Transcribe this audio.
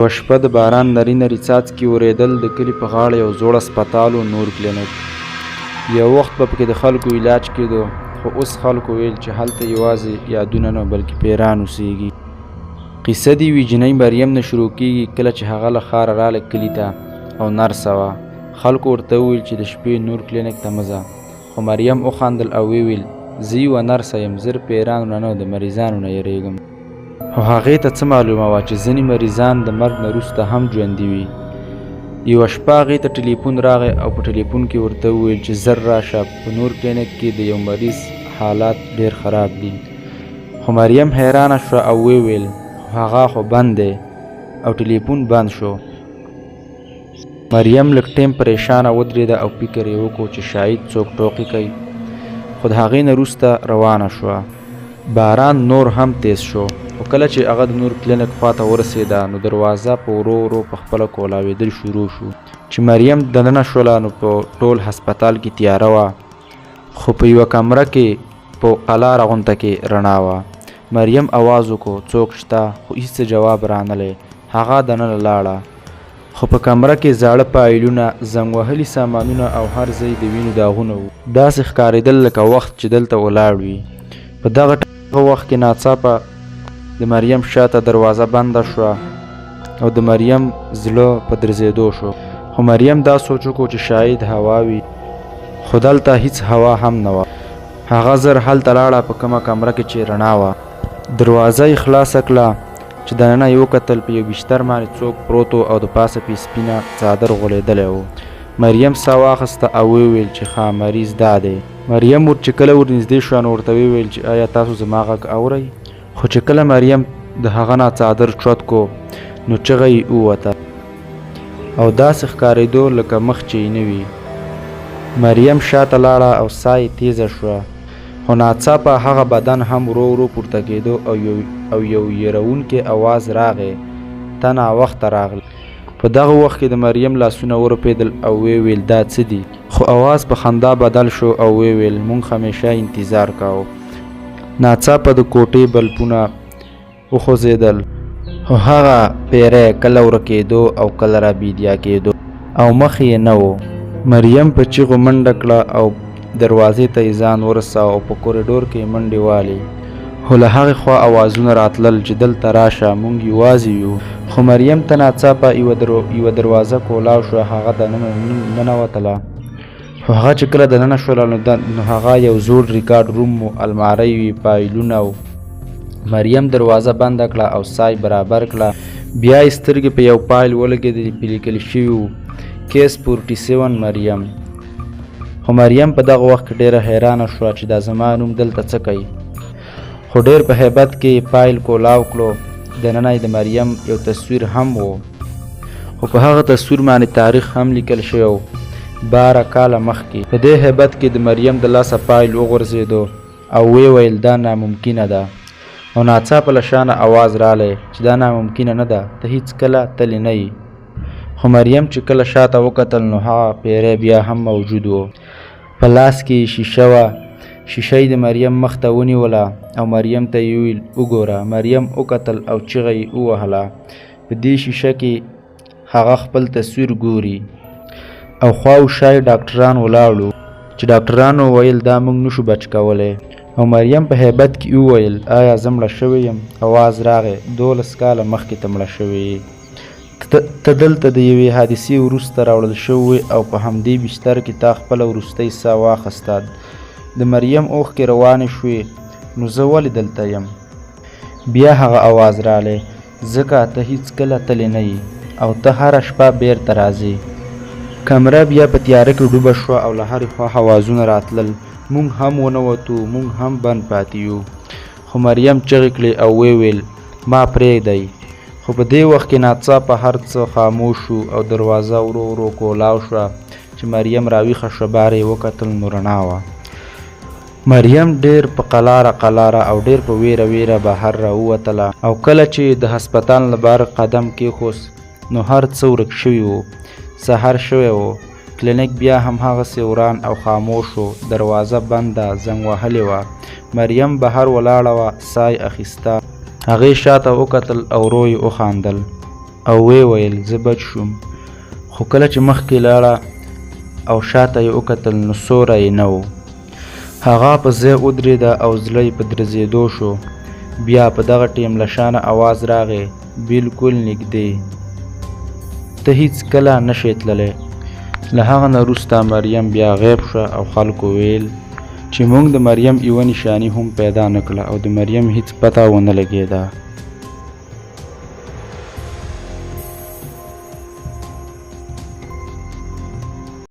یوه شپه د باران نري نري څاڅکي اورېدل، د کلي په غاړه یو زوړ هسپتال و، نور کلینیک. یو وخت به پکې د خلکو علاج کېدو، خو اوس خلکو ویل چې هلته یوازې یادونه نه بلکې پیران اوسېږي. قصه د یوې جینۍ مریم نه شروع کېږي، کله چې هغه له ښاره راله کلي ته او نرسه وه. خلکو ورته وویل چې د شپې نور کلینیک ته مه ځه، خو مریم وخندل او ویل زه یوه نرسه یم، زه د پیرانو نه د مریضانو نه یریږم. خو هغې ته څه معلومه وه چې ځینې مریضان د مرګ نه وروسته هم ژوندي وي. یوه شپه هغې ته ټلیفون راغی او په ټلیفون کې ورته وویل چې زر راشه، په نور کلینیک کې د یو مریض حالات ډېر خراب دي. خو مریم حیرانه شوه او وویل هغه خو بند دی، او ټلیفون بند شو. مریم لږ ټیم پریشانه ودرېده او فکر یې وکړو چې شاید څوک ټوقې کوي، خو د هغې نه وروسته روانه شوه. باران نور هم تیز شو، خو کله چې هغه د نور کلینیک خواته ورسېده نو دروازه په ورو ورو په خپله کولاوېدل شروع شو. چې مریم دننه شوله نو په ټول هسپتال کې تیاره وه، خو په یوه کمره کې په قلاره غونته کې رڼا وه. مریم اواز وکړو څوک شته، خو هېڅ جواب رانلی. هغه دننه لاړه، خو په کمره کې زاړه پایلونه، زنګ وهلي سامانونه او هر ځای د وینو داغونه وو. داسې ښکارېدل لکه وخت چې دلته ولاړ وي. په دغه وخت کې ناڅاپه د مریم شاته دروازه بنده شوه او د مریم زړه په درزېدو شو. خو مریم دا سوچ وکړو چې شاید هوا وي، خو دلته هیڅ هوا هم نه وه. هغه زر هلته لاړه په کومه کمره کې چې رڼا وه. دروازه یې خلاصه کړه چې دننه یې وکتل، په یو بستر باندې څوک پروت و او د پاسه پې سپینه څادر غوړېدلی و. مریم ساه واخیسته او وویل چې ښه مریض دا دی. مریم چې کله ورنږدې شوه نو ورته وویل چې آیا تاسو زما غږ اورئ؟ خو چې کله مریم د هغه نه څادر چوت کو نو چغه یې ووته او داسې ښکارېدو لکه مخ چې یې نه وي. مریم شاته لاړه او ساه یې تیزه شوه، خو ناڅاپه هغه بدن هم ورو ورو پورته کېدو او یو یېروونکی اواز راغی ته ناوخته راغلی. په دغه وخت کې د مریم لاسونه ورپېدل او ویل دا څه دي؟ خو اواز په خندا بدل شو او ویل مونږ همیشه انتظار کاوه. ناڅاپه د کوټې بلپونه وخوځېدل، خو هغه پیری کله ورکېدو او کله را بیدیا کېدو او مخ یې نه و. مریم په چیغو منډه کړه او دروازې ته یې ځان ورساوه او په کوریډور کې یې منډې والې. خو له هغې خوا اوازونه راتلل چې دلته راشه موږ یوازې یو. خو مریم ته ناڅاپه یوه دروازه کولاو شوه، هغه دننه ننوتله. خو هغه چې کله دننه شوله نو هغه یو زوړ ریکارډ روم و، المارۍ وې، فایلونه و. مریم دروازه بنده کړه او ساه برابر کړه. بیا یې سترګې په یو فایل ولګېدلې، پې لیکل شوي و کیس 47 مریم. خو مریم په دغه وخت کې ډېره حیرانه شوه چې دا زما نوم دلته څه کوي. خو ډېر په هیبت کې فایل کولاو کړو. دننه د مریم یو تصویر هم و، خو په هغه تصویر باندې تاریخ هم لیکل شوی و 12 کاله مخکې. په دې هیبت کې د مریم د لاسه فایل وغورځېدو او ویل دا ناممکنه ده. او ناڅاپه له شانه اواز رالی چې دا ناممکنه نه ده، ته هېڅکله تللی نه یې. خو مریم چې کله شاته وکتل نو هغه پیری بیا هم موجود و. په لاس کې شیشه وه، شیشه یې د مریم مخ ته ونیوله او مریم ته یې وویل وګوره. مریم وکتل او چیغه یې ووهله. په دې شیشه کې هغه خپل تصویر ګوري او خوا و شا یې ډاکټران ولاړو چې ډاکټرانو ویل دا موږ نشو بچ کولی. او مریم په هیبت کې وویل آیا زه مړه شوی یم؟ اواز راغی 12 کاله مخکې ته مړه شوی یې. ته دلته د یوې حادثې وروسته راوړل شوی او په همدې بستر کې تا خپله وروستۍ ساه واخیسته. د مریم اوښکې روانې شوې. نو زه ولې دلته یم؟ بیا هغه اواز رالی ځکه ته هېڅکله تللی نه یې او ته هره شپه بیرته راځې. کمره بیا په تیاره کې ډوبه شوه او له هرې خوا اوازونه راتلل. مونږ هم ونوتو، مونږ هم بند پاتې یو. خو مریم چغې کړې او ویل ما پرېږدئ. خو په دې وخت کې ناڅاپه هر څه خاموش شو او دروازه ورو ورو کولاو شوه. چې مریم راویښه شوه، بار یې وکتل نو رڼا وه. مریم ډېر په قلاره او ډېر په ویره بهر راووتله. او کله چې د هسپتال له بار قدم کېښوست نو هر څه ورک شوي وو. سهار شوی و. کلینیک بیا هم هغسې وران او خاموش و. دروازه بنده، زنګ وهلې وه. مریم بهر ولاړه وه، ساه یې اخیسته. هغې شاته وکتل او ورو یې وخندل. او وی ویل زه بچ شوم. خو کله چې مخکې لاړه او شاته یې وکتل نو سوری یې نه و. هغه په ځای ودرېده او زړه یې په درزېدو شو. بیا په دغه ټیم له شانه اواز راغی بالکل نږدې، ته هیڅ کله نشې تللی. له هغه نه وروسته مریم بیا غیب شوه او خلکو ویل چې موږ د مریم یوه نشاني هم پیدا نه کړه او د مریم هیڅ پته ونه لګېده.